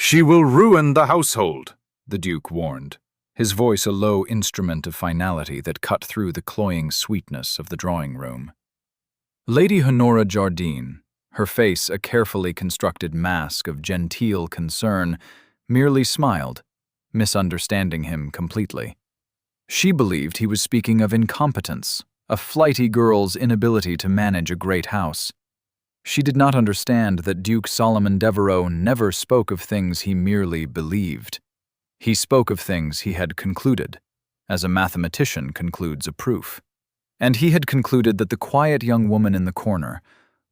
"She will ruin the household," the Duke warned, his voice a low instrument of finality that cut through the cloying sweetness of the drawing room. Lady Honora Jardine, her face a carefully constructed mask of genteel concern, merely smiled, misunderstanding him completely. She believed he was speaking of incompetence, a flighty girl's inability to manage a great house. She did not understand that Duke Solomon Devereux never spoke of things he merely believed. He spoke of things he had concluded, as a mathematician concludes a proof. And he had concluded that the quiet young woman in the corner,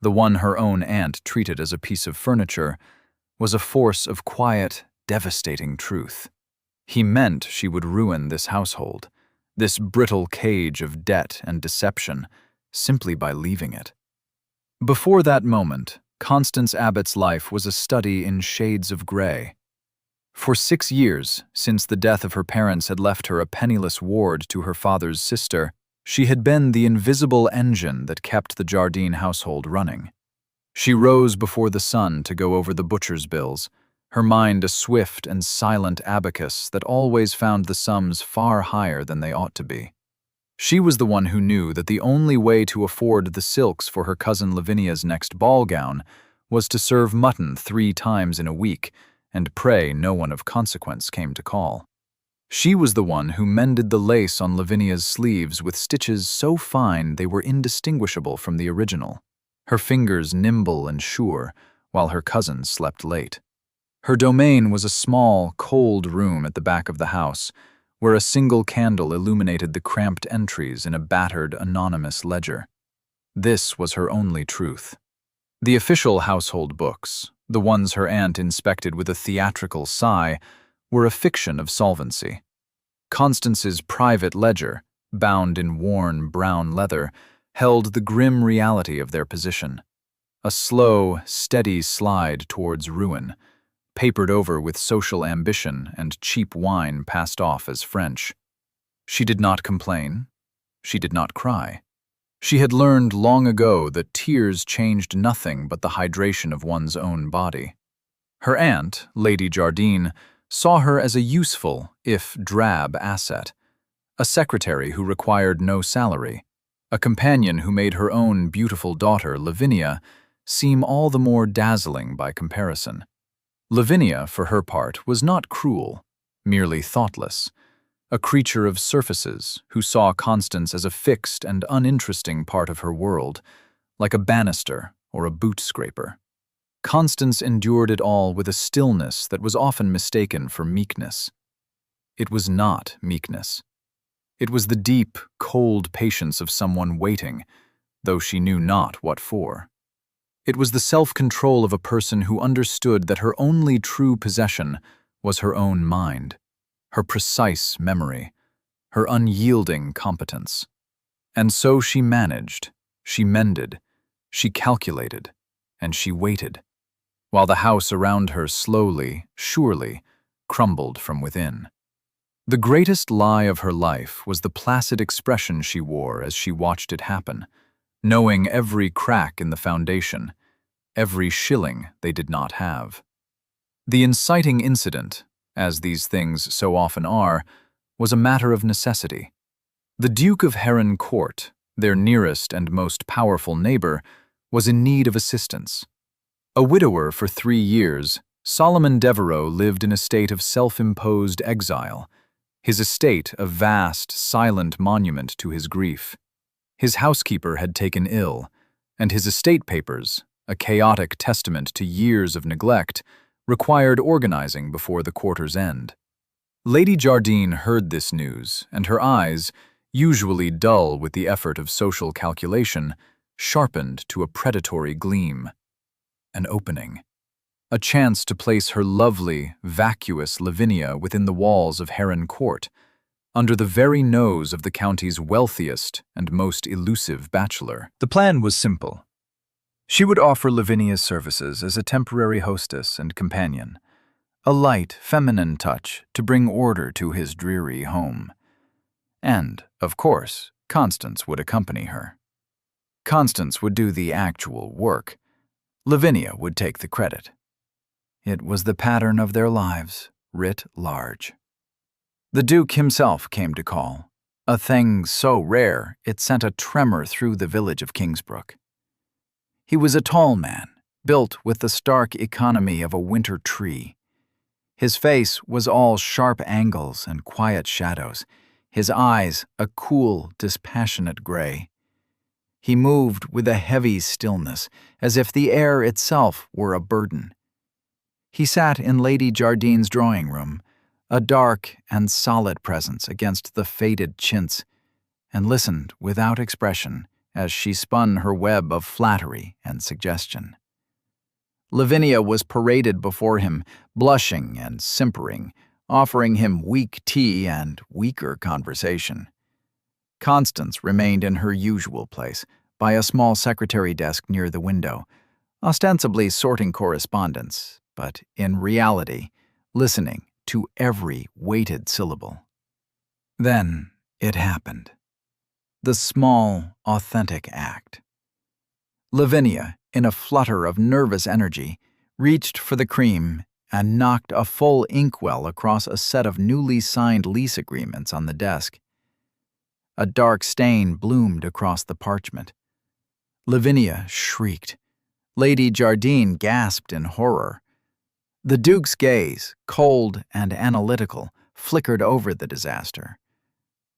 the one her own aunt treated as a piece of furniture, was a force of quiet, devastating truth. He meant she would ruin this household, this brittle cage of debt and deception, simply by leaving it. Before that moment, Constance Abbott's life was a study in shades of gray. For 6 years, since the death of her parents had left her a penniless ward to her father's sister, she had been the invisible engine that kept the Jardine household running. She rose before the sun to go over the butcher's bills, her mind a swift and silent abacus that always found the sums far higher than they ought to be. She was the one who knew that the only way to afford the silks for her cousin Lavinia's next ball gown was to serve mutton 3 times in a week and pray no one of consequence came to call. She was the one who mended the lace on Lavinia's sleeves with stitches so fine they were indistinguishable from the original, her fingers nimble and sure, while her cousin slept late. Her domain was a small, cold room at the back of the house, where a single candle illuminated the cramped entries in a battered, anonymous ledger. This was her only truth. The official household books, the ones her aunt inspected with a theatrical sigh, were a fiction of solvency. Constance's private ledger, bound in worn brown leather, held the grim reality of their position. A slow, steady slide towards ruin, papered over with social ambition and cheap wine passed off as French. She did not complain. She did not cry. She had learned long ago that tears changed nothing but the hydration of one's own body. Her aunt, Lady Jardine, saw her as a useful, if drab, asset, a secretary who required no salary, a companion who made her own beautiful daughter, Lavinia, seem all the more dazzling by comparison. Lavinia, for her part, was not cruel, merely thoughtless, a creature of surfaces who saw Constance as a fixed and uninteresting part of her world, like a banister or a boot scraper. Constance endured it all with a stillness that was often mistaken for meekness. It was not meekness. It was the deep, cold patience of someone waiting, though she knew not what for. It was the self-control of a person who understood that her only true possession was her own mind, her precise memory, her unyielding competence. And so she managed, she mended, she calculated, and she waited, while the house around her slowly, surely, crumbled from within. The greatest lie of her life was the placid expression she wore as she watched it happen, knowing every crack in the foundation, every shilling they did not have. The inciting incident, as these things so often are, was a matter of necessity. The Duke of Heron Court, their nearest and most powerful neighbor, was in need of assistance. A widower for 3 years, Solomon Devereux lived in a state of self-imposed exile, his estate a vast, silent monument to his grief. His housekeeper had taken ill, and his estate papers, a chaotic testament to years of neglect, required organizing before the quarter's end. Lady Jardine heard this news, and her eyes, usually dull with the effort of social calculation, sharpened to a predatory gleam. An opening. A chance to place her lovely, vacuous Lavinia within the walls of Heron Court, under the very nose of the county's wealthiest and most elusive bachelor. The plan was simple. She would offer Lavinia's services as a temporary hostess and companion, a light, feminine touch to bring order to his dreary home. And, of course, Constance would accompany her. Constance would do the actual work. Lavinia would take the credit. It was the pattern of their lives, writ large. The Duke himself came to call, a thing so rare it sent a tremor through the village of Kingsbrook. He was a tall man, built with the stark economy of a winter tree. His face was all sharp angles and quiet shadows, his eyes a cool, dispassionate gray. He moved with a heavy stillness, as if the air itself were a burden. He sat in Lady Jardine's drawing room, a dark and solid presence against the faded chintz, and listened without expression as she spun her web of flattery and suggestion. Lavinia was paraded before him, blushing and simpering, offering him weak tea and weaker conversation. Constance remained in her usual place, by a small secretary desk near the window, ostensibly sorting correspondence, but in reality, listening to every weighted syllable. Then it happened. The small, authentic act. Lavinia, in a flutter of nervous energy, reached for the cream and knocked a full inkwell across a set of newly signed lease agreements on the desk. A dark stain bloomed across the parchment. Lavinia shrieked. Lady Jardine gasped in horror. The Duke's gaze, cold and analytical, flickered over the disaster.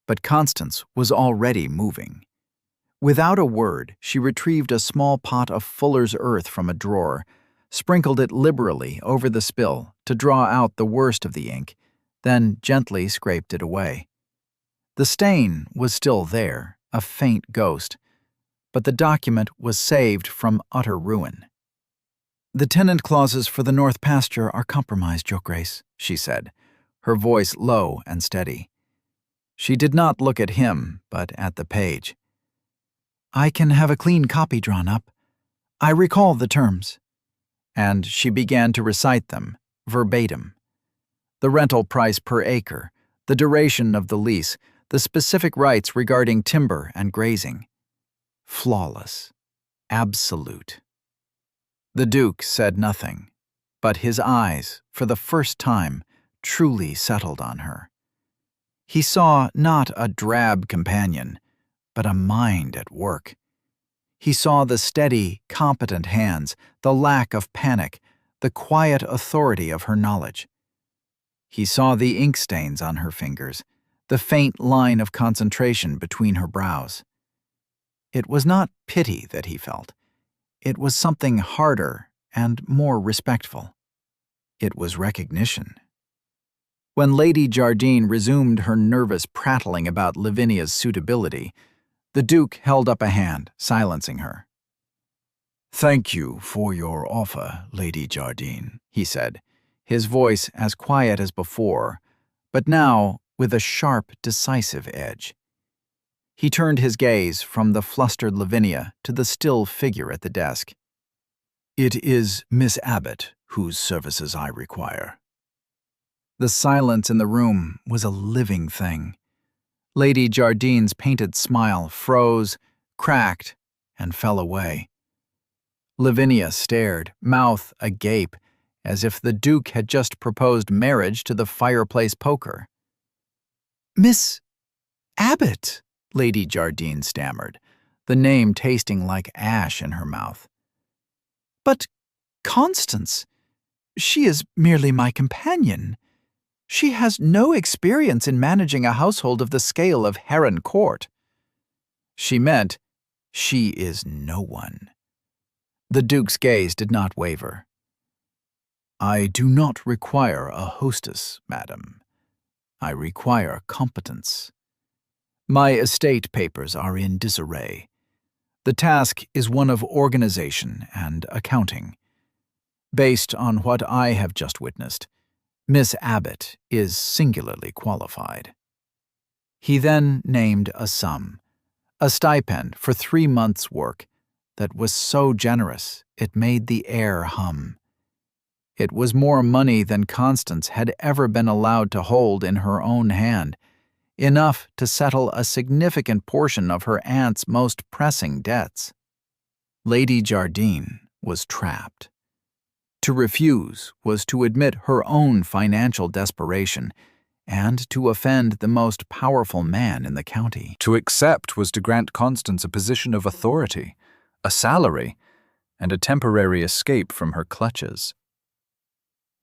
But Constance was already moving. Without a word, she retrieved a small pot of fuller's earth from a drawer, sprinkled it liberally over the spill to draw out the worst of the ink, then gently scraped it away. The stain was still there, a faint ghost, but the document was saved from utter ruin. "The tenant clauses for the north pasture are compromised, Your Grace," she said, her voice low and steady. She did not look at him, but at the page. "I can have a clean copy drawn up. I recall the terms." And she began to recite them, verbatim. The rental price per acre, the duration of the lease, the specific rights regarding timber and grazing. Flawless. Absolute. The Duke said nothing, but his eyes, for the first time, truly settled on her. He saw not a drab companion, but a mind at work. He saw the steady, competent hands, the lack of panic, the quiet authority of her knowledge. He saw the ink stains on her fingers, the faint line of concentration between her brows. It was not pity that he felt. It was something harder and more respectful. It was recognition. When Lady Jardine resumed her nervous prattling about Lavinia's suitability, the Duke held up a hand, silencing her. "Thank you for your offer, Lady Jardine," he said, his voice as quiet as before, but now with a sharp, decisive edge. He turned his gaze from the flustered Lavinia to the still figure at the desk. "It is Miss Abbott whose services I require." The silence in the room was a living thing. Lady Jardine's painted smile froze, cracked, and fell away. Lavinia stared, mouth agape, as if the Duke had just proposed marriage to the fireplace poker. "Miss Abbott," Lady Jardine stammered, the name tasting like ash in her mouth. "But Constance, she is merely my companion. She has no experience in managing a household of the scale of Heron Court." She meant, she is no one. The Duke's gaze did not waver. "I do not require a hostess, madam. I require competence. My estate papers are in disarray. The task is one of organization and accounting. Based on what I have just witnessed, Miss Abbott is singularly qualified." He then named a sum, a stipend for 3 months' work, that was so generous it made the air hum. It was more money than Constance had ever been allowed to hold in her own hand, enough to settle a significant portion of her aunt's most pressing debts. Lady Jardine was trapped. To refuse was to admit her own financial desperation and to offend the most powerful man in the county. To accept was to grant Constance a position of authority, a salary, and a temporary escape from her clutches.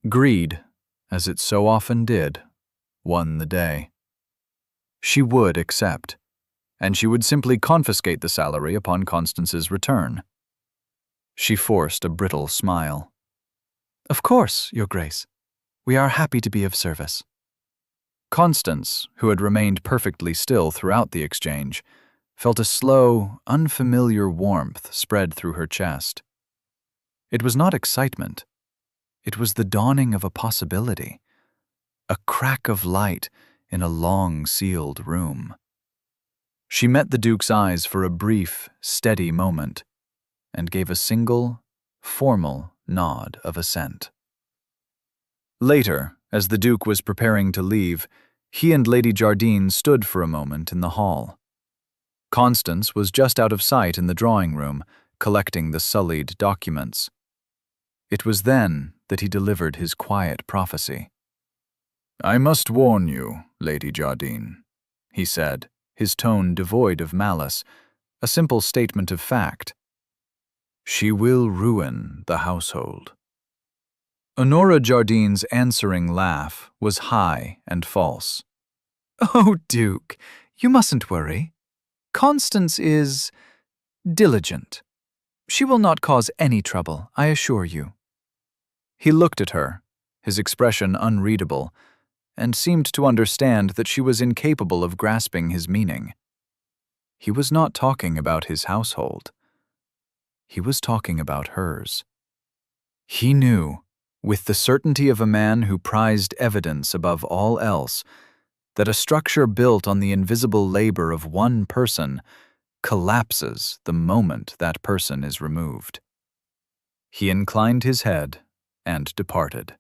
Greed, as it so often did, won the day. She would accept, and she would simply confiscate the salary upon Constance's return. She forced a brittle smile. "Of course, Your Grace. We are happy to be of service." Constance, who had remained perfectly still throughout the exchange, felt a slow, unfamiliar warmth spread through her chest. It was not excitement. It was the dawning of a possibility, a crack of light in a long-sealed room. She met the Duke's eyes for a brief, steady moment, and gave a single, formal nod of assent. Later, as the Duke was preparing to leave, he and Lady Jardine stood for a moment in the hall. Constance was just out of sight in the drawing room, collecting the sullied documents. It was then that he delivered his quiet prophecy. "I must warn you, Lady Jardine," he said, his tone devoid of malice, a simple statement of fact. "She will ruin the household." Honora Jardine's answering laugh was high and false. "Oh, Duke, you mustn't worry. Constance is diligent. She will not cause any trouble, I assure you." He looked at her, his expression unreadable, and seemed to understand that she was incapable of grasping his meaning. He was not talking about his household. He was talking about hers. He knew, with the certainty of a man who prized evidence above all else, that a structure built on the invisible labor of one person collapses the moment that person is removed. He inclined his head and departed.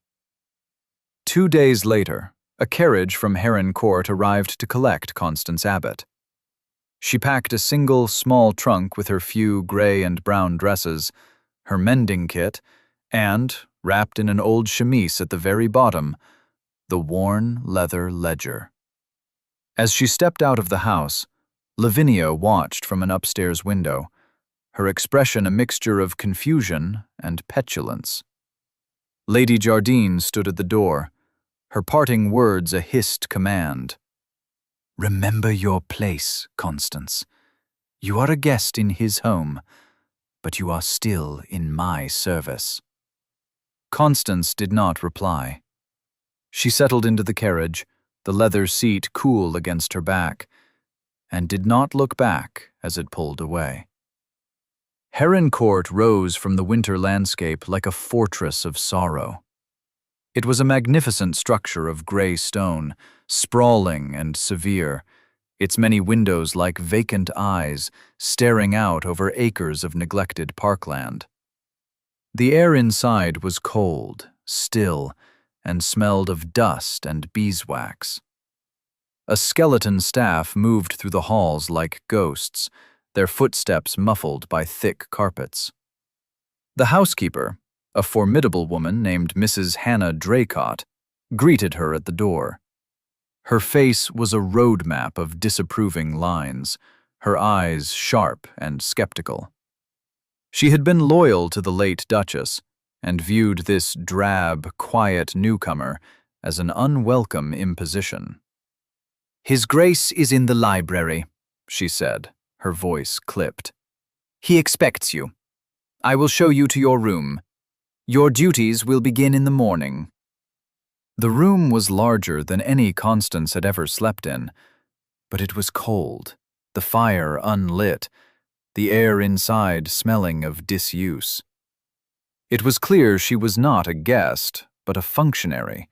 2 days later, a carriage from Heron Court arrived to collect Constance Abbott. She packed a single small trunk with her few gray and brown dresses, her mending kit, and, wrapped in an old chemise at the very bottom, the worn leather ledger. As she stepped out of the house, Lavinia watched from an upstairs window, her expression a mixture of confusion and petulance. Lady Jardine stood at the door, her parting words a hissed command. "Remember your place, Constance. You are a guest in his home, but you are still in my service." Constance did not reply. She settled into the carriage, the leather seat cool against her back, and did not look back as it pulled away. Heron Court rose from the winter landscape like a fortress of sorrow. It was a magnificent structure of gray stone, sprawling and severe, its many windows like vacant eyes staring out over acres of neglected parkland. The air inside was cold, still, and smelled of dust and beeswax. A skeleton staff moved through the halls like ghosts, their footsteps muffled by thick carpets. The housekeeper, a formidable woman named Mrs. Hannah Draycott, greeted her at the door. Her face was a road map of disapproving lines, her eyes sharp and skeptical. She had been loyal to the late Duchess and viewed this drab, quiet newcomer as an unwelcome imposition. "His Grace is in the library," she said, her voice clipped. "He expects you. I will show you to your room. Your duties will begin in the morning." The room was larger than any Constance had ever slept in, but it was cold, the fire unlit, the air inside smelling of disuse. It was clear she was not a guest, but a functionary,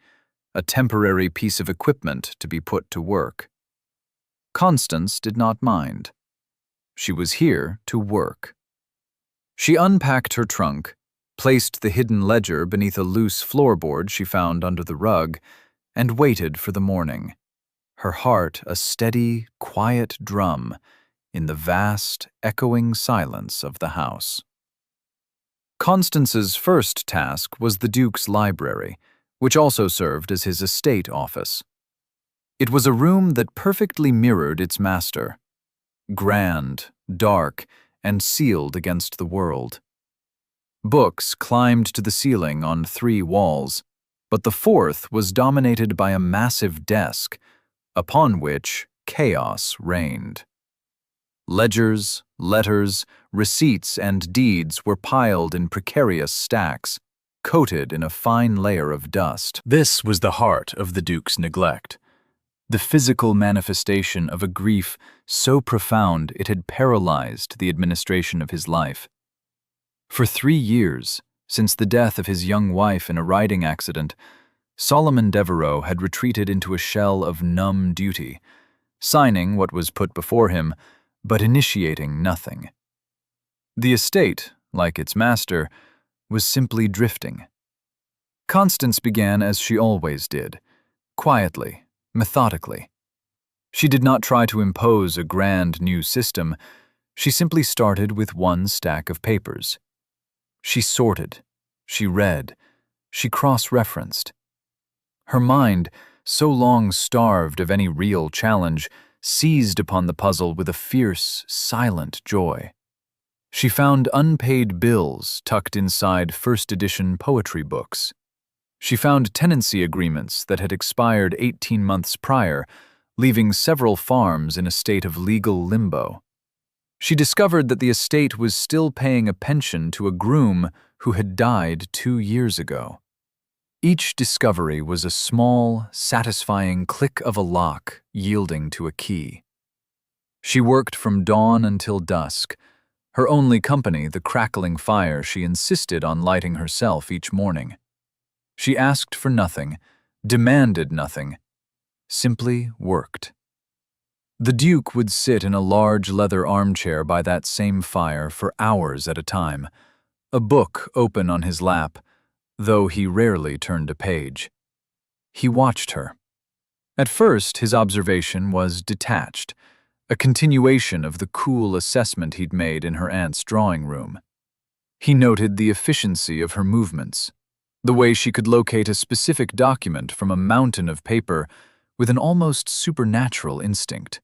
a temporary piece of equipment to be put to work. Constance did not mind. She was here to work. She unpacked her trunk, placed the hidden ledger beneath a loose floorboard she found under the rug, and waited for the morning, her heart a steady, quiet drum in the vast, echoing silence of the house. Constance's first task was the Duke's library, which also served as his estate office. It was a room that perfectly mirrored its master, grand, dark, and sealed against the world. Books climbed to the ceiling on 3 walls, but the fourth was dominated by a massive desk, upon which chaos reigned. Ledgers, letters, receipts, and deeds were piled in precarious stacks, coated in a fine layer of dust. This was the heart of the Duke's neglect, the physical manifestation of a grief so profound it had paralyzed the administration of his life. For 3 years, since the death of his young wife in a riding accident, Solomon Devereux had retreated into a shell of numb duty, signing what was put before him, but initiating nothing. The estate, like its master, was simply drifting. Constance began as she always did, quietly, methodically. She did not try to impose a grand new system. She simply started with 1 stack of papers. She sorted, she read, she cross-referenced. Her mind, so long starved of any real challenge, seized upon the puzzle with a fierce, silent joy. She found unpaid bills tucked inside first-edition poetry books. She found tenancy agreements that had expired 18 months prior, leaving several farms in a state of legal limbo. She discovered that the estate was still paying a pension to a groom who had died 2 years ago. Each discovery was a small, satisfying click of a lock yielding to a key. She worked from dawn until dusk, her only company the crackling fire she insisted on lighting herself each morning. She asked for nothing, demanded nothing, simply worked. The Duke would sit in a large leather armchair by that same fire for hours at a time, a book open on his lap, though he rarely turned a page. He watched her. At first, his observation was detached, a continuation of the cool assessment he'd made in her aunt's drawing room. He noted the efficiency of her movements, the way she could locate a specific document from a mountain of paper with an almost supernatural instinct.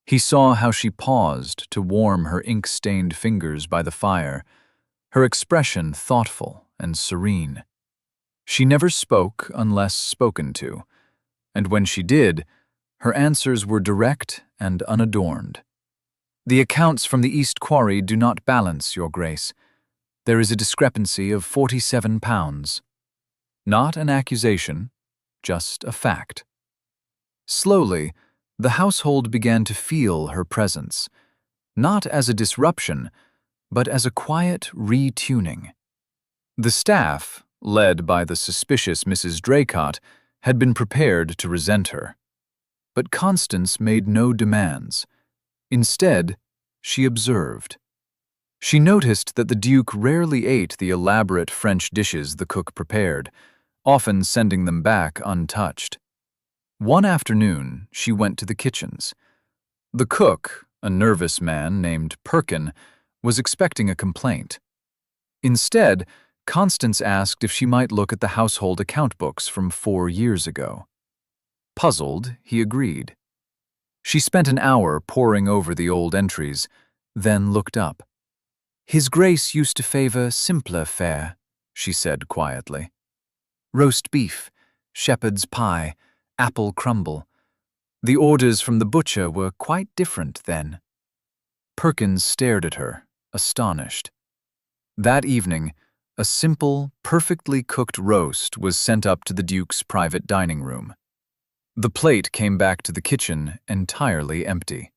He saw how she paused to warm her ink-stained fingers by the fire, her expression thoughtful and serene. She never spoke unless spoken to, and when she did, her answers were direct and unadorned. "The accounts from the East Quarry do not balance, Your Grace. There is a discrepancy of £47. Not an accusation, just a fact." Slowly, the household began to feel her presence, not as a disruption, but as a quiet retuning. The staff, led by the suspicious Mrs. Draycott, had been prepared to resent her. But Constance made no demands. Instead, she observed. She noticed that the Duke rarely ate the elaborate French dishes the cook prepared, often sending them back untouched. One afternoon, she went to the kitchens. The cook, a nervous man named Perkin, was expecting a complaint. Instead, Constance asked if she might look at the household account books from 4 years ago. Puzzled, he agreed. She spent an hour poring over the old entries, then looked up. "His Grace used to favor simpler fare," she said quietly. "Roast beef, shepherd's pie, apple crumble. The orders from the butcher were quite different then." Perkins stared at her, astonished. That evening, a simple, perfectly cooked roast was sent up to the Duke's private dining room. The plate came back to the kitchen entirely empty.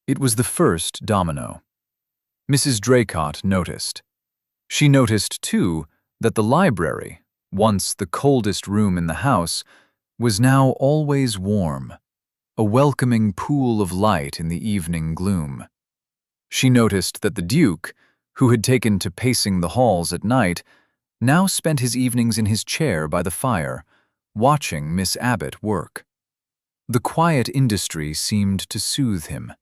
It was the first domino. Mrs. Draycott noticed. She noticed, too, that the library, once the coldest room in the house, was now always warm, a welcoming pool of light in the evening gloom. She noticed that the Duke, who had taken to pacing the halls at night, now spent his evenings in his chair by the fire, watching Miss Abbott work. The quiet industry seemed to soothe him.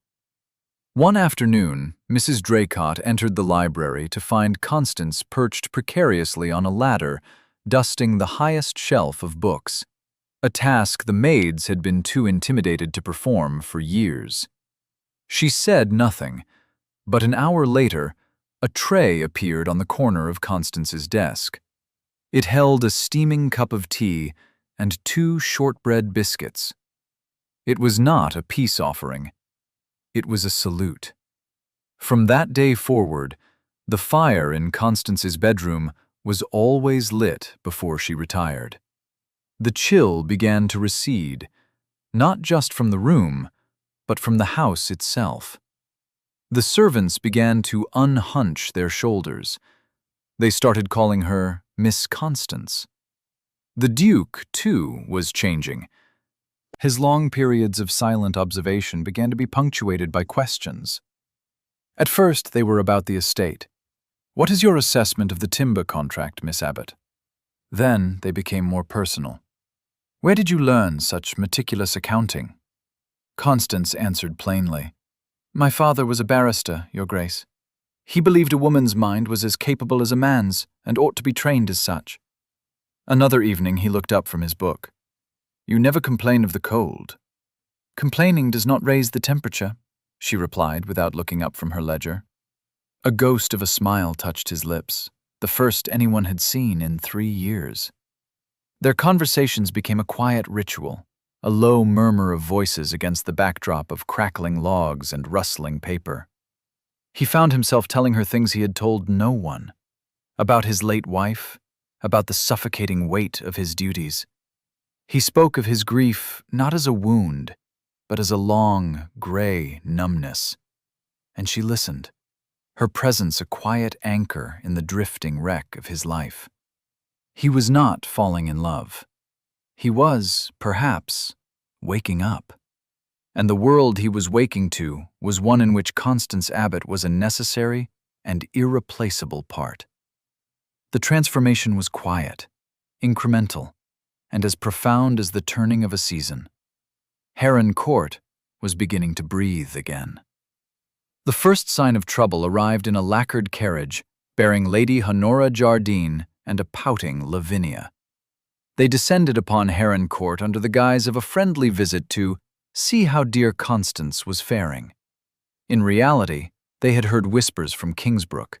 One afternoon, Mrs. Draycott entered the library to find Constance perched precariously on a ladder, dusting the highest shelf of books, a task the maids had been too intimidated to perform for years. She said nothing, but an hour later, a tray appeared on the corner of Constance's desk. It held a steaming cup of tea and 2 shortbread biscuits. It was not a peace offering. It was a salute. From that day forward, the fire in Constance's bedroom was always lit before she retired. The chill began to recede, not just from the room, but from the house itself. The servants began to unhunch their shoulders. They started calling her Miss Constance. The Duke, too, was changing. His long periods of silent observation began to be punctuated by questions. At first, they were about the estate. "What is your assessment of the timber contract, Miss Abbott?" Then they became more personal. "Where did you learn such meticulous accounting?" Constance answered plainly. "My father was a barrister, Your Grace. He believed a woman's mind was as capable as a man's and ought to be trained as such." Another evening he looked up from his book. "You never complain of the cold." "Complaining does not raise the temperature," she replied without looking up from her ledger. A ghost of a smile touched his lips, the first anyone had seen in 3 years. Their conversations became a quiet ritual, a low murmur of voices against the backdrop of crackling logs and rustling paper. He found himself telling her things he had told no one, about his late wife, about the suffocating weight of his duties. He spoke of his grief not as a wound, but as a long, gray numbness. And she listened, her presence a quiet anchor in the drifting wreck of his life. He was not falling in love. He was, perhaps, waking up. And the world he was waking to was one in which Constance Abbott was a necessary and irreplaceable part. The transformation was quiet, incremental, and as profound as the turning of a season. Heron Court was beginning to breathe again. The first sign of trouble arrived in a lacquered carriage bearing Lady Honora Jardine and a pouting Lavinia. They descended upon Heron Court under the guise of a friendly visit to see how dear Constance was faring. In reality, they had heard whispers from Kingsbrook,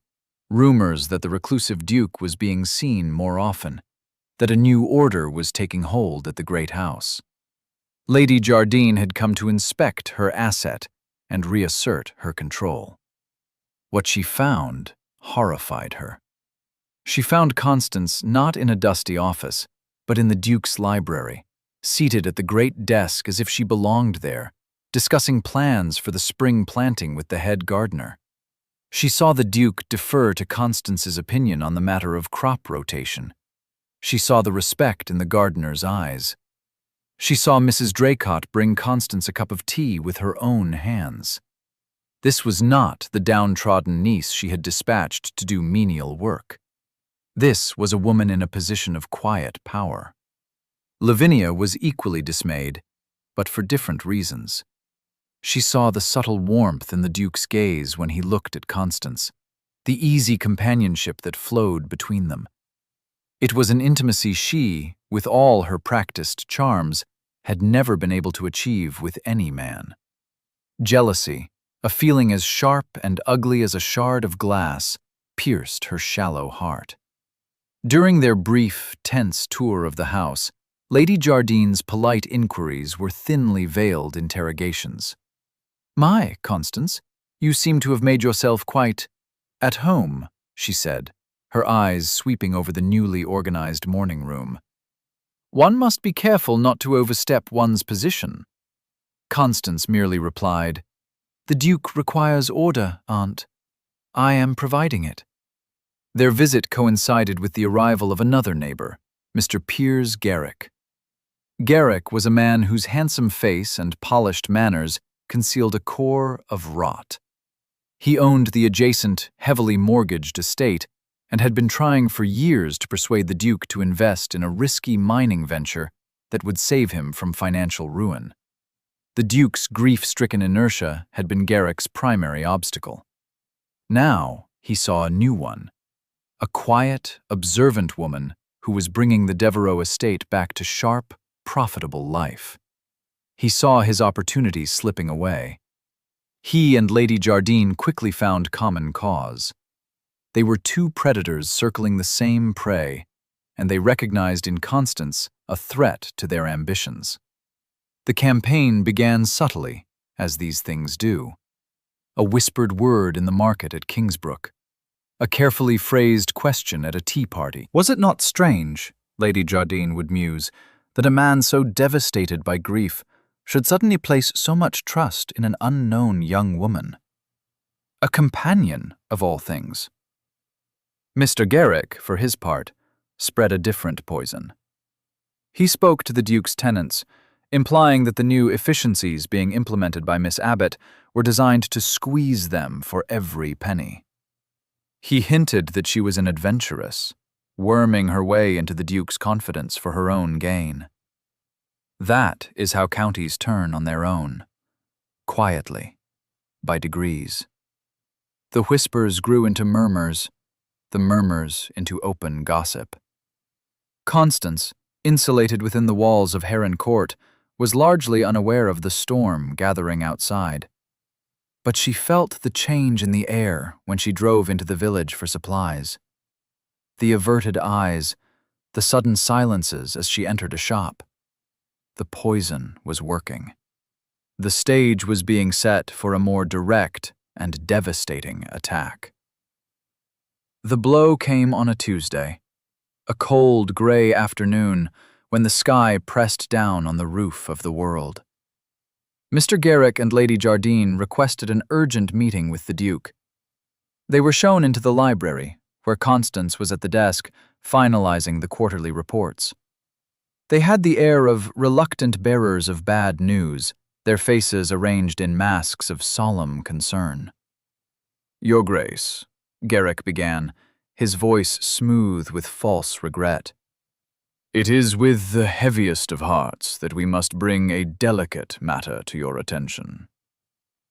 rumors that the reclusive Duke was being seen more often, that a new order was taking hold at the great house. Lady Jardine had come to inspect her asset and reassert her control. What she found horrified her. She found Constance not in a dusty office, but in the Duke's library, seated at the great desk as if she belonged there, discussing plans for the spring planting with the head gardener. She saw the Duke defer to Constance's opinion on the matter of crop rotation. She saw the respect in the gardener's eyes. She saw Mrs. Draycott bring Constance a cup of tea with her own hands. This was not the downtrodden niece she had dispatched to do menial work. This was a woman in a position of quiet power. Lavinia was equally dismayed, but for different reasons. She saw the subtle warmth in the Duke's gaze when he looked at Constance, the easy companionship that flowed between them. It was an intimacy she, with all her practiced charms, had never been able to achieve with any man. Jealousy, a feeling as sharp and ugly as a shard of glass, pierced her shallow heart. During their brief, tense tour of the house, Lady Jardine's polite inquiries were thinly veiled interrogations. "My, Constance, you seem to have made yourself quite at home," she said, her eyes sweeping over the newly organized morning room. "One must be careful not to overstep one's position." Constance merely replied, "The Duke requires order, Aunt. I am providing it." Their visit coincided with the arrival of another neighbor, Mr. Piers Garrick. Garrick was a man whose handsome face and polished manners concealed a core of rot. He owned the adjacent, heavily mortgaged estate and had been trying for years to persuade the Duke to invest in a risky mining venture that would save him from financial ruin. The Duke's grief-stricken inertia had been Garrick's primary obstacle. Now he saw a new one, a quiet, observant woman who was bringing the Devereux estate back to sharp, profitable life. He saw his opportunities slipping away. He and Lady Jardine quickly found common cause. They were two predators circling the same prey, and they recognized in Constance a threat to their ambitions. The campaign began subtly, as these things do. A whispered word in the market at Kingsbrook. A carefully phrased question at a tea party. Was it not strange, Lady Jardine would muse, that a man so devastated by grief should suddenly place so much trust in an unknown young woman? A companion, of all things. Mr. Garrick, for his part, spread a different poison. He spoke to the Duke's tenants, implying that the new efficiencies being implemented by Miss Abbott were designed to squeeze them for every penny. He hinted that she was an adventuress, worming her way into the Duke's confidence for her own gain. That is how counties turn on their own, quietly, by degrees. The whispers grew into murmurs, the murmurs into open gossip. Constance, insulated within the walls of Heron Court, was largely unaware of the storm gathering outside. But she felt the change in the air when she drove into the village for supplies. The averted eyes, the sudden silences as she entered a shop. The poison was working. The stage was being set for a more direct and devastating attack. The blow came on a Tuesday, a cold, gray afternoon when the sky pressed down on the roof of the world. Mr. Garrick and Lady Jardine requested an urgent meeting with the Duke. They were shown into the library, where Constance was at the desk, finalizing the quarterly reports. They had the air of reluctant bearers of bad news, their faces arranged in masks of solemn concern. "Your Grace," Garrick began, his voice smooth with false regret. "It is with the heaviest of hearts that we must bring a delicate matter to your attention."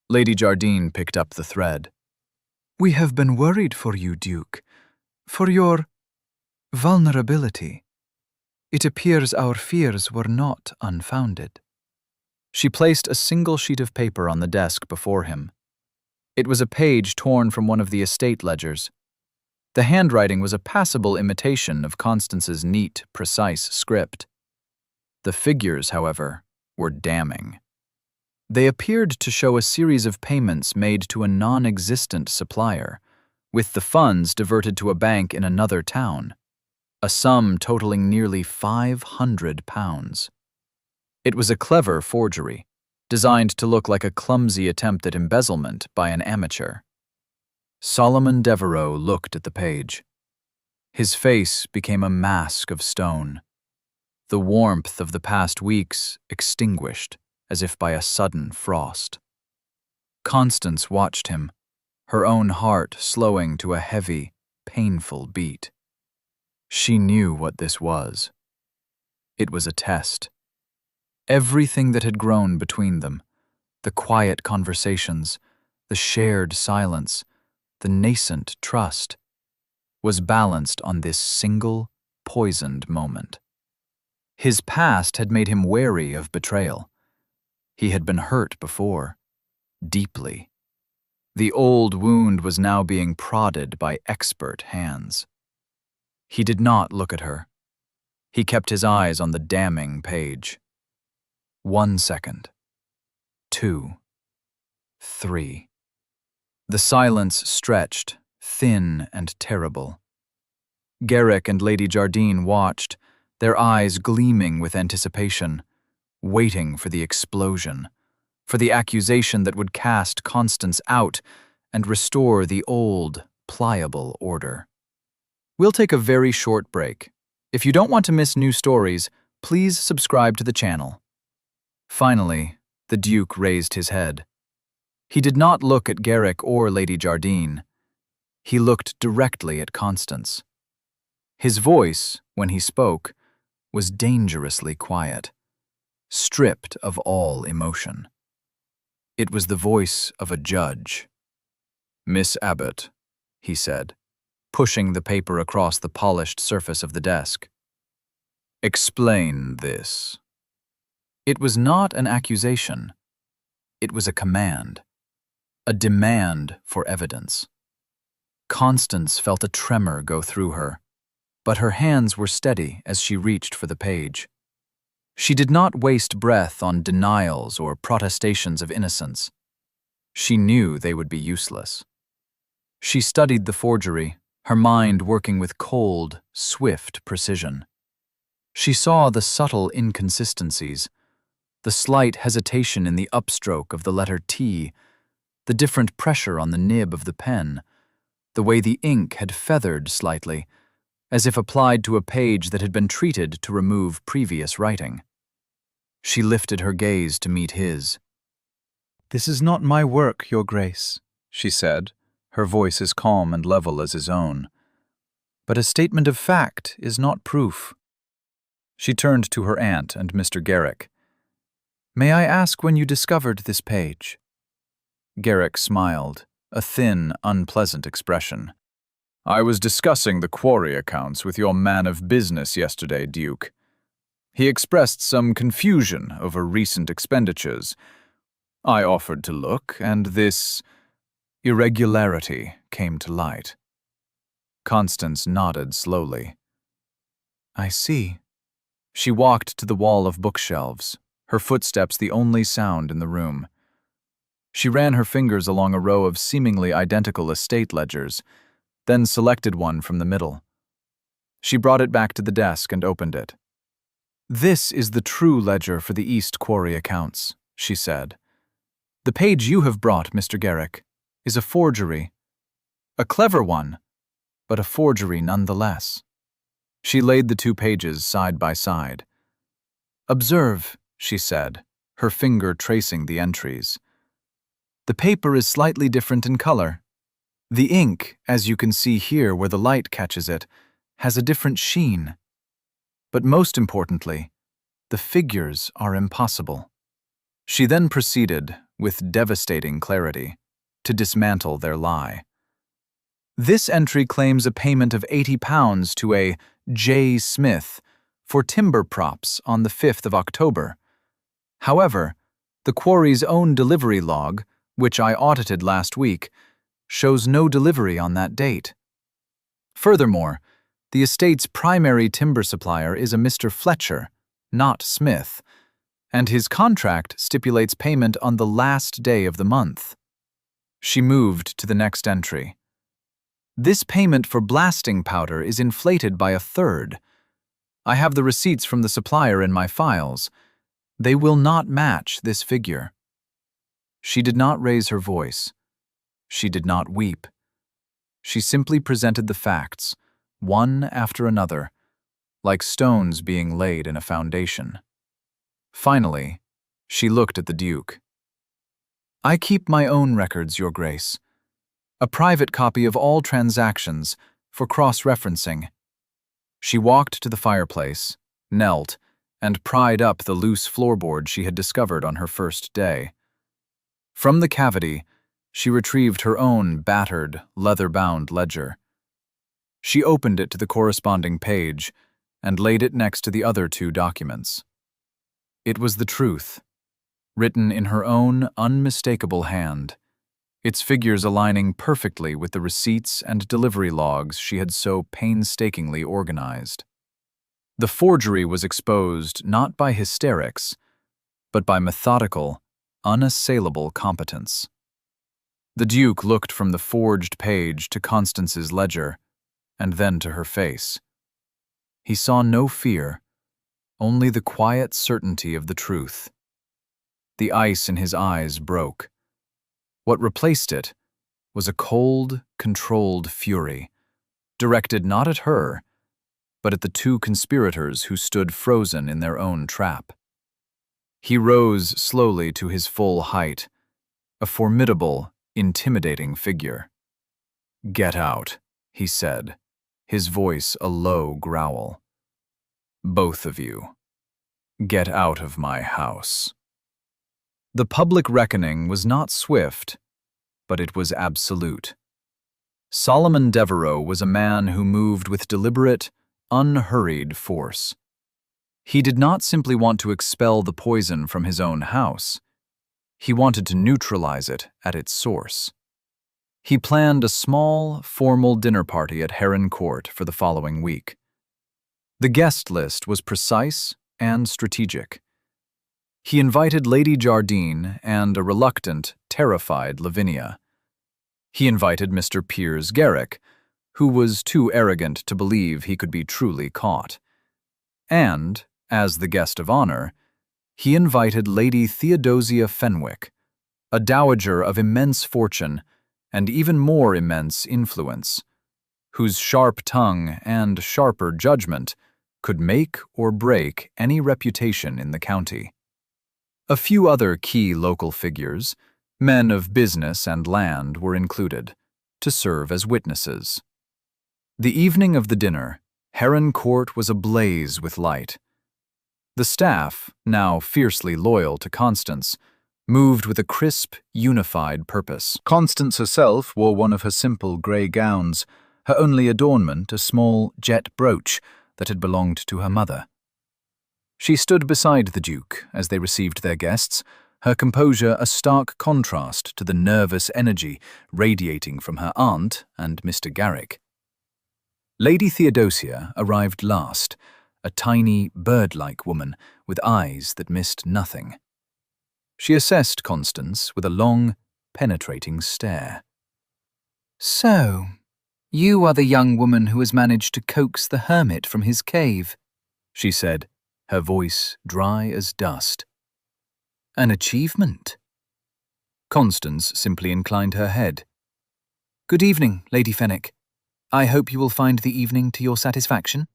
Lady Jardine picked up the thread. "We have been worried for you, Duke, for your vulnerability. It appears our fears were not unfounded." She placed a single sheet of paper on the desk before him. It was a page torn from one of the estate ledgers. The handwriting was a passable imitation of Constance's neat, precise script. The figures, however, were damning. They appeared to show a series of payments made to a non-existent supplier, with the funds diverted to a bank in another town, a sum totaling nearly £500. It was a clever forgery, designed to look like a clumsy attempt at embezzlement by an amateur. Solomon Devereux looked at the page. His face became a mask of stone. The warmth of the past weeks extinguished as if by a sudden frost. Constance watched him, her own heart slowing to a heavy, painful beat. She knew what this was. It was a test. Everything that had grown between them, the quiet conversations, the shared silence, the nascent trust, was balanced on this single, poisoned moment. His past had made him wary of betrayal. He had been hurt before, deeply. The old wound was now being prodded by expert hands. He did not look at her. He kept his eyes on the damning page. 1 second. 2. 3. The silence stretched, thin and terrible. Garrick and Lady Jardine watched, their eyes gleaming with anticipation, waiting for the explosion, for the accusation that would cast Constance out and restore the old, pliable order. We'll take a very short break. If you don't want to miss new stories, please subscribe to the channel. Finally, the Duke raised his head. He did not look at Garrick or Lady Jardine. He looked directly at Constance. His voice, when he spoke, was dangerously quiet, stripped of all emotion. It was the voice of a judge. "Miss Abbott," he said, pushing the paper across the polished surface of the desk. "Explain this." It was not an accusation. It was a command, a demand for evidence. Constance felt a tremor go through her, but her hands were steady as she reached for the page. She did not waste breath on denials or protestations of innocence. She knew they would be useless. She studied the forgery, her mind working with cold, swift precision. She saw the subtle inconsistencies, the slight hesitation in the upstroke of the letter T, the different pressure on the nib of the pen, the way the ink had feathered slightly, as if applied to a page that had been treated to remove previous writing. She lifted her gaze to meet his. "This is not my work, Your Grace," she said, her voice as calm and level as his own. "But a statement of fact is not proof." She turned to her aunt and Mr. Garrick. "May I ask when you discovered this page?" Garrick smiled, a thin, unpleasant expression. "I was discussing the quarry accounts with your man of business yesterday, Duke. He expressed some confusion over recent expenditures. I offered to look, and this irregularity came to light." Constance nodded slowly. "I see." She walked to the wall of bookshelves, her footsteps the only sound in the room. She ran her fingers along a row of seemingly identical estate ledgers, then selected one from the middle. She brought it back to the desk and opened it. "This is the true ledger for the East Quarry accounts," she said. "The page you have brought, Mr. Garrick, is a forgery. A clever one, but a forgery nonetheless." She laid the two pages side by side. "Observe," she said, her finger tracing the entries. "The paper is slightly different in color. The ink, as you can see here where the light catches it, has a different sheen. But most importantly, the figures are impossible." She then proceeded, with devastating clarity, to dismantle their lie. "This entry claims a payment of £80 to a J. Smith for timber props on the 5th of October. However, the quarry's own delivery log, which I audited last week, shows no delivery on that date. Furthermore, the estate's primary timber supplier is a Mr. Fletcher, not Smith, and his contract stipulates payment on the last day of the month." She moved to the next entry. "This payment for blasting powder is inflated by a third. I have the receipts from the supplier in my files. They will not match this figure." She did not raise her voice. She did not weep. She simply presented the facts, one after another, like stones being laid in a foundation. Finally, she looked at the Duke. "I keep my own records, Your Grace. A private copy of all transactions, for cross-referencing." She walked to the fireplace, knelt, and pried up the loose floorboard she had discovered on her first day. From the cavity, she retrieved her own battered, leather-bound ledger. She opened it to the corresponding page and laid it next to the other two documents. It was the truth, written in her own unmistakable hand, its figures aligning perfectly with the receipts and delivery logs she had so painstakingly organized. The forgery was exposed not by hysterics, but by methodical, unassailable competence. The Duke looked from the forged page to Constance's ledger, and then to her face. He saw no fear, only the quiet certainty of the truth. The ice in his eyes broke. What replaced it was a cold, controlled fury, directed not at her, but at the two conspirators who stood frozen in their own trap. He rose slowly to his full height, a formidable, intimidating figure. "Get out," he said, his voice a low growl. "Both of you. Get out of my house." The public reckoning was not swift, but it was absolute. Solomon Devereux was a man who moved with deliberate, unhurried force. He did not simply want to expel the poison from his own house. He wanted to neutralize it at its source. He planned a small, formal dinner party at Heron Court for the following week. The guest list was precise and strategic. He invited Lady Jardine and a reluctant, terrified Lavinia. He invited Mr. Piers Garrick, who was too arrogant to believe he could be truly caught. And, as the guest of honor, he invited Lady Theodosia Fenwick, a dowager of immense fortune and even more immense influence, whose sharp tongue and sharper judgment could make or break any reputation in the county. A few other key local figures, men of business and land, were included, to serve as witnesses. The evening of the dinner, Heron Court was ablaze with light. The staff, now fiercely loyal to Constance, moved with a crisp, unified purpose. Constance herself wore one of her simple grey gowns, her only adornment a small jet brooch that had belonged to her mother. She stood beside the Duke as they received their guests, her composure a stark contrast to the nervous energy radiating from her aunt and Mr. Garrick. Lady Theodosia arrived last, a tiny, bird-like woman with eyes that missed nothing. She assessed Constance with a long, penetrating stare. "So, you are the young woman who has managed to coax the hermit from his cave," she said, her voice dry as dust. "An achievement." Constance simply inclined her head. "Good evening, Lady Fenwick. I hope you will find the evening to your satisfaction."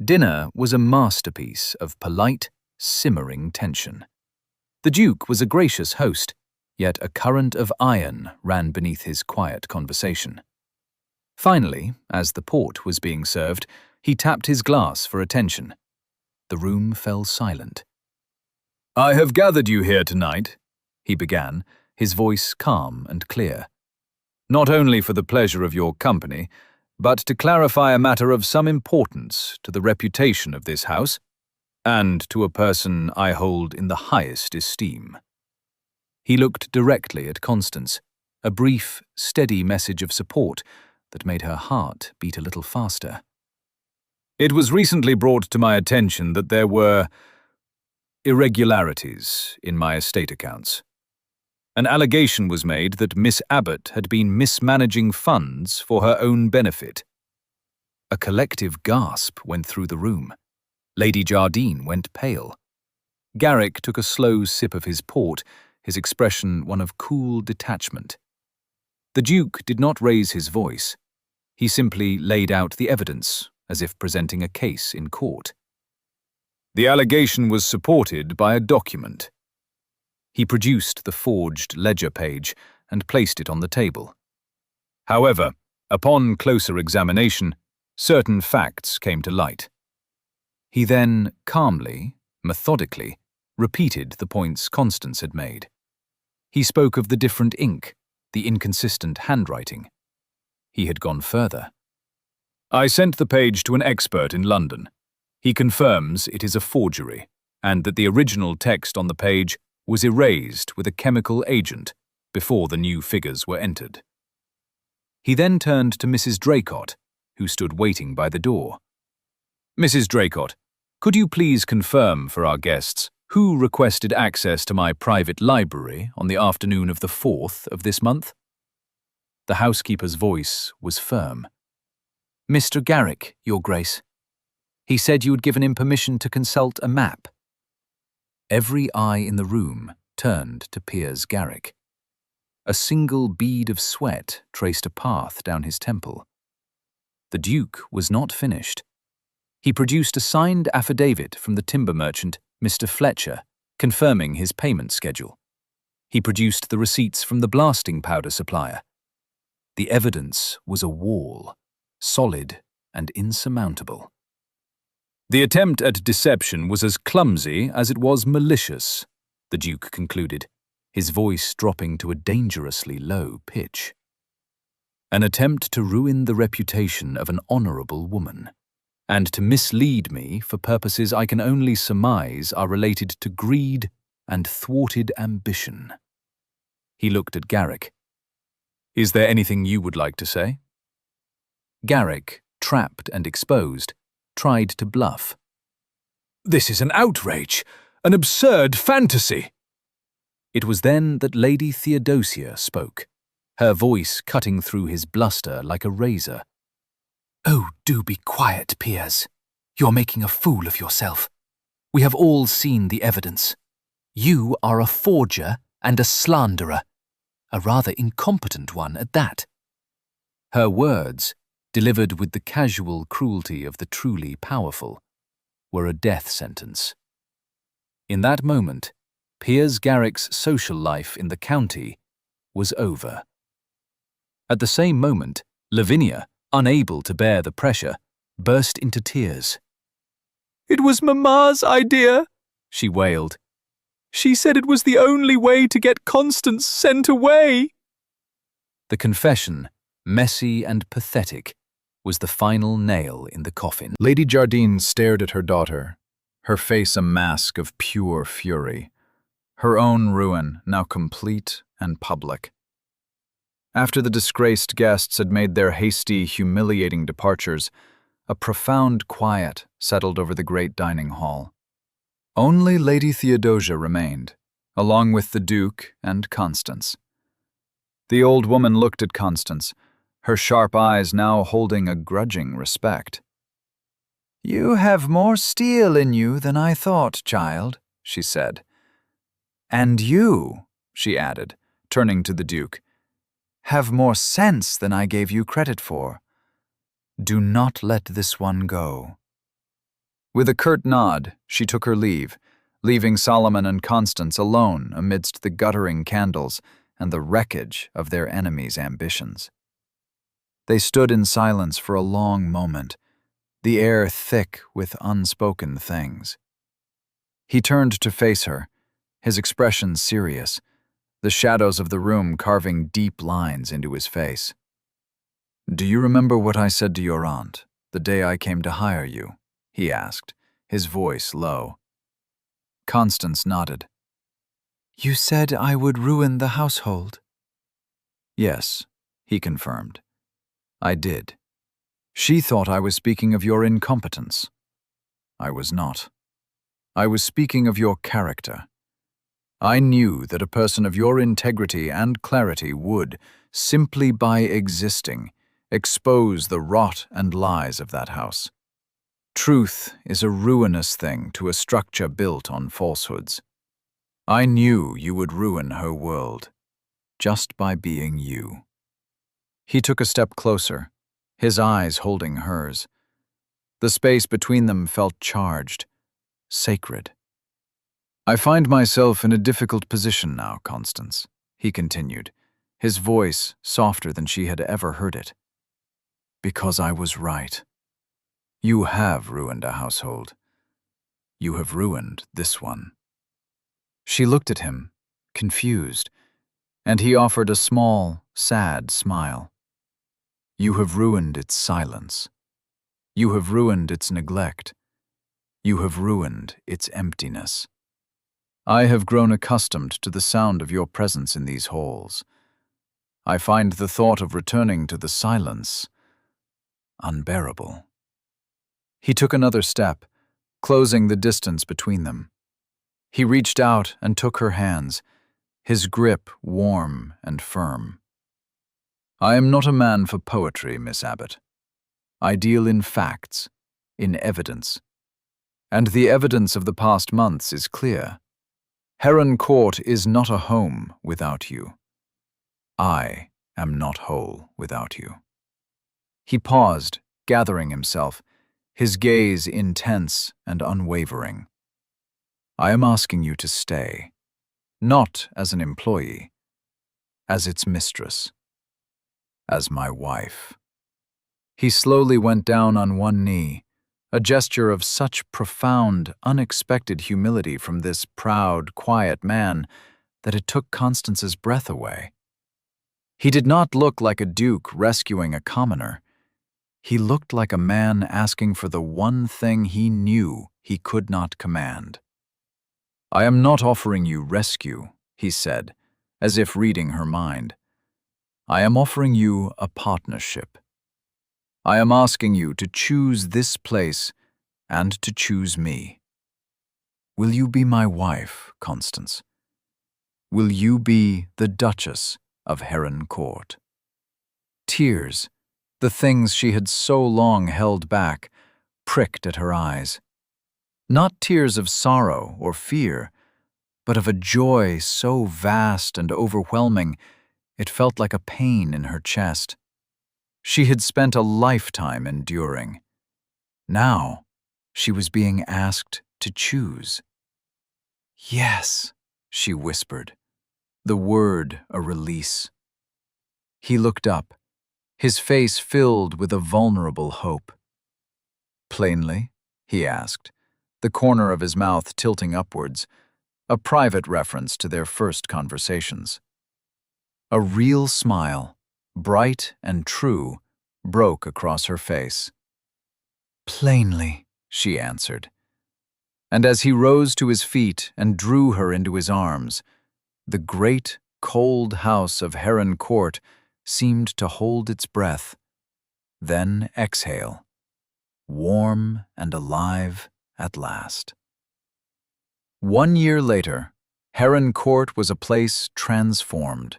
Dinner was a masterpiece of polite, simmering tension. The Duke was a gracious host, yet a current of iron ran beneath his quiet conversation. Finally, as the port was being served, he tapped his glass for attention. The room fell silent. "I have gathered you here tonight," he began, his voice calm and clear. "Not only for the pleasure of your company, but to clarify a matter of some importance to the reputation of this house, and to a person I hold in the highest esteem." He looked directly at Constance, a brief, steady message of support that made her heart beat a little faster. "It was recently brought to my attention that there were irregularities in my estate accounts. An allegation was made that Miss Abbott had been mismanaging funds for her own benefit." A collective gasp went through the room. Lady Jardine went pale. Garrick took a slow sip of his port, his expression one of cool detachment. The Duke did not raise his voice. He simply laid out the evidence, as if presenting a case in court. "The allegation was supported by a document." He produced the forged ledger page and placed it on the table. "However, upon closer examination, certain facts came to light." He then, calmly, methodically, repeated the points Constance had made. He spoke of the different ink, the inconsistent handwriting. He had gone further. "I sent the page to an expert in London. He confirms it is a forgery, and that the original text on the page was erased with a chemical agent before the new figures were entered." He then turned to Mrs. Draycott, who stood waiting by the door. "Mrs. Draycott, could you please confirm for our guests who requested access to my private library on the afternoon of the 4th of this month?" The housekeeper's voice was firm. "Mr. Garrick, Your Grace. He said you had given him permission to consult a map." Every eye in the room turned to Piers Garrick. A single bead of sweat traced a path down his temple. The Duke was not finished. He produced a signed affidavit from the timber merchant, Mr. Fletcher, confirming his payment schedule. He produced the receipts from the blasting powder supplier. The evidence was a wall, solid and insurmountable. "The attempt at deception was as clumsy as it was malicious," the Duke concluded, his voice dropping to a dangerously low pitch. An attempt to ruin the reputation of an honorable woman, and to mislead me for purposes I can only surmise are related to greed and thwarted ambition. He looked at Garrick. Is there anything you would like to say? Garrick, trapped and exposed, tried to bluff. This is an outrage, an absurd fantasy. It was then that Lady Theodosia spoke, her voice cutting through his bluster like a razor. Oh, do be quiet, Piers. You're making a fool of yourself. We have all seen the evidence. You are a forger and a slanderer, a rather incompetent one at that. Her words, delivered with the casual cruelty of the truly powerful, were a death sentence. In that moment, Piers Garrick's social life in the county was over. At the same moment, Lavinia, unable to bear the pressure, burst into tears. It was Mamma's idea, she wailed. She said it was the only way to get Constance sent away. The confession, messy and pathetic, was the final nail in the coffin. Lady Jardine stared at her daughter, her face a mask of pure fury, her own ruin now complete and public. After the disgraced guests had made their hasty, humiliating departures, a profound quiet settled over the great dining hall. Only Lady Theodosia remained, along with the Duke and Constance. The old woman looked at Constance, her sharp eyes now holding a grudging respect. You have more steel in you than I thought, child, she said. And you, she added, turning to the Duke, have more sense than I gave you credit for. Do not let this one go. With a curt nod, she took her leave, leaving Solomon and Constance alone amidst the guttering candles and the wreckage of their enemies' ambitions. They stood in silence for a long moment, the air thick with unspoken things. He turned to face her, his expression serious, the shadows of the room carving deep lines into his face. Do you remember what I said to your aunt the day I came to hire you? He asked, his voice low. Constance nodded. You said I would ruin the household. Yes, he confirmed. I did. She thought I was speaking of your incompetence. I was not. I was speaking of your character. I knew that a person of your integrity and clarity would, simply by existing, expose the rot and lies of that house. Truth is a ruinous thing to a structure built on falsehoods. I knew you would ruin her world, just by being you. He took a step closer, his eyes holding hers. The space between them felt charged, sacred. I find myself in a difficult position now, Constance, he continued, his voice softer than she had ever heard it. Because I was right. You have ruined a household. You have ruined this one. She looked at him, confused, and he offered a small, sad smile. You have ruined its silence. You have ruined its neglect. You have ruined its emptiness. I have grown accustomed to the sound of your presence in these halls. I find the thought of returning to the silence unbearable. He took another step, closing the distance between them. He reached out and took her hands, his grip warm and firm. I am not a man for poetry, Miss Abbott. I deal in facts, in evidence. And the evidence of the past months is clear. Heron Court is not a home without you. I am not whole without you. He paused, gathering himself, his gaze intense and unwavering. I am asking you to stay, not as an employee, as its mistress, as my wife. He slowly went down on one knee, a gesture of such profound, unexpected humility from this proud, quiet man that it took Constance's breath away. He did not look like a duke rescuing a commoner. He looked like a man asking for the one thing he knew he could not command. "I am not offering you rescue," he said, as if reading her mind. "I am offering you a partnership. I am asking you to choose this place and to choose me. Will you be my wife, Constance? Will you be the Duchess of Heron Court?" Tears, the things she had so long held back, pricked at her eyes. Not tears of sorrow or fear, but of a joy so vast and overwhelming it felt like a pain in her chest. She had spent a lifetime enduring. Now, she was being asked to choose. "Yes," she whispered, the word a release. He looked up, his face filled with a vulnerable hope. "Plainly?" he asked, the corner of his mouth tilting upwards, a private reference to their first conversations. A real smile, bright and true, broke across her face. "Plainly," she answered. And as he rose to his feet and drew her into his arms, the great, cold house of Heron Court seemed to hold its breath, then exhale, warm and alive at last. 1 year later, Heron Court was a place transformed.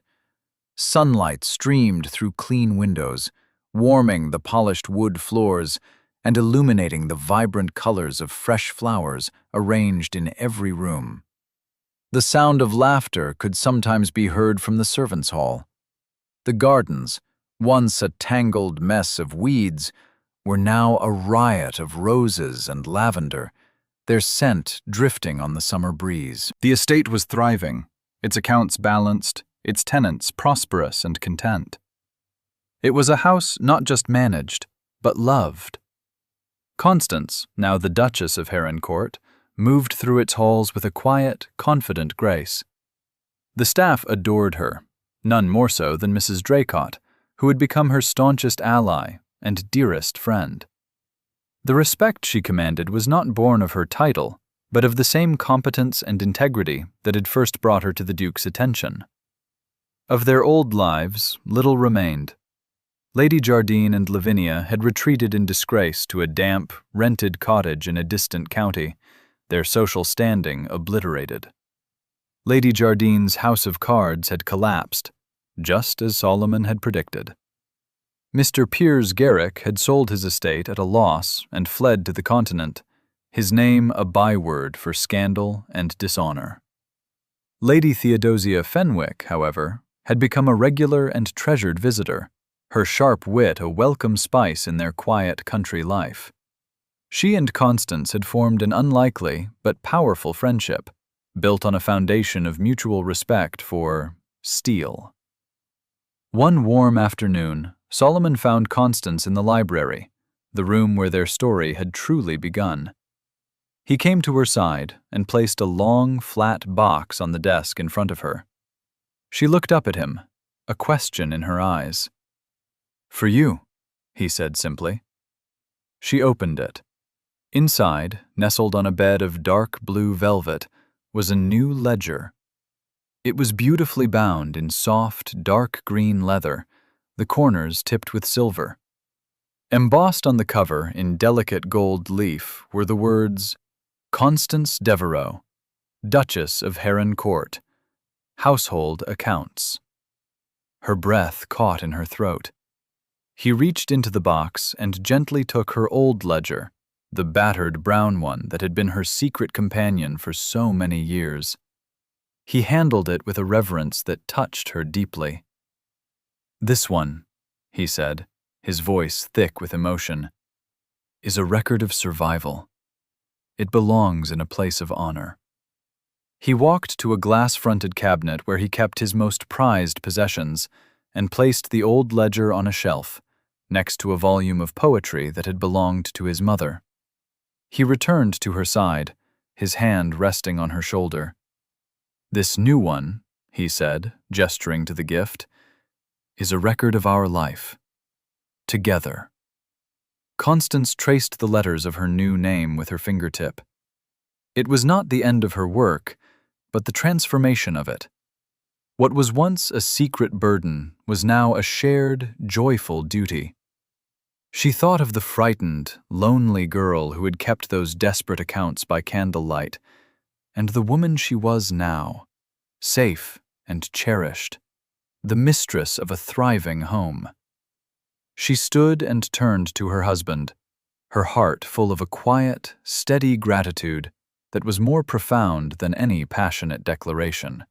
Sunlight streamed through clean windows, warming the polished wood floors and illuminating the vibrant colors of fresh flowers arranged in every room. The sound of laughter could sometimes be heard from the servants' hall. The gardens, once a tangled mess of weeds, were now a riot of roses and lavender, their scent drifting on the summer breeze. The estate was thriving, its accounts balanced, its tenants prosperous and content. It was a house not just managed, but loved. Constance, now the Duchess of Heron Court, moved through its halls with a quiet, confident grace. The staff adored her, none more so than Mrs. Draycott, who had become her staunchest ally and dearest friend. The respect she commanded was not born of her title, but of the same competence and integrity that had first brought her to the Duke's attention. Of their old lives, little remained. Lady Jardine and Lavinia had retreated in disgrace to a damp, rented cottage in a distant county, their social standing obliterated. Lady Jardine's house of cards had collapsed, just as Solomon had predicted. Mr. Piers Garrick had sold his estate at a loss and fled to the continent, his name a byword for scandal and dishonor. Lady Theodosia Fenwick, however, had become a regular and treasured visitor, her sharp wit a welcome spice in their quiet country life. She and Constance had formed an unlikely but powerful friendship, built on a foundation of mutual respect for steel. One warm afternoon, Solomon found Constance in the library, the room where their story had truly begun. He came to her side and placed a long, flat box on the desk in front of her. She looked up at him, a question in her eyes. "For you," he said simply. She opened it. Inside, nestled on a bed of dark blue velvet, was a new ledger. It was beautifully bound in soft, dark green leather, the corners tipped with silver. Embossed on the cover in delicate gold leaf were the words, "Constance Devereux, Duchess of Heron Court, Household Accounts." Her breath caught in her throat. He reached into the box and gently took her old ledger, the battered brown one that had been her secret companion for so many years. He handled it with a reverence that touched her deeply. "This one," he said, his voice thick with emotion, "is a record of survival. It belongs in a place of honor." He walked to a glass-fronted cabinet where he kept his most prized possessions and placed the old ledger on a shelf, next to a volume of poetry that had belonged to his mother. He returned to her side, his hand resting on her shoulder. "This new one," he said, gesturing to the gift, "is a record of our life. Together." Constance traced the letters of her new name with her fingertip. It was not the end of her work, but the transformation of it. What was once a secret burden was now a shared, joyful duty. She thought of the frightened, lonely girl who had kept those desperate accounts by candlelight, and the woman she was now, safe and cherished, the mistress of a thriving home. She stood and turned to her husband, her heart full of a quiet, steady gratitude that was more profound than any passionate declaration.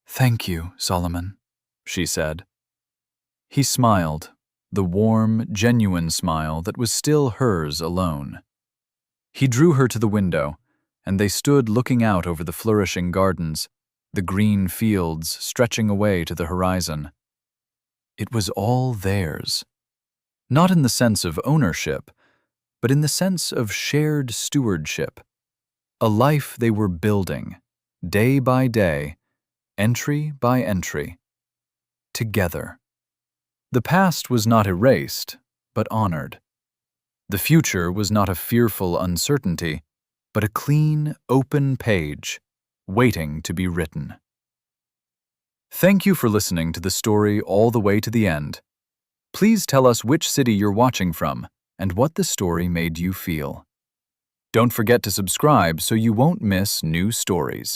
"Thank you, Solomon," she said. He smiled, the warm, genuine smile that was still hers alone. He drew her to the window, and they stood looking out over the flourishing gardens, the green fields stretching away to the horizon. It was all theirs, not in the sense of ownership, but in the sense of shared stewardship, a life they were building, day by day, entry by entry, together. The past was not erased, but honored. The future was not a fearful uncertainty, but a clean, open page, waiting to be written. Thank you for listening to the story all the way to the end. Please tell us which city you're watching from and what the story made you feel. Don't forget to subscribe so you won't miss new stories.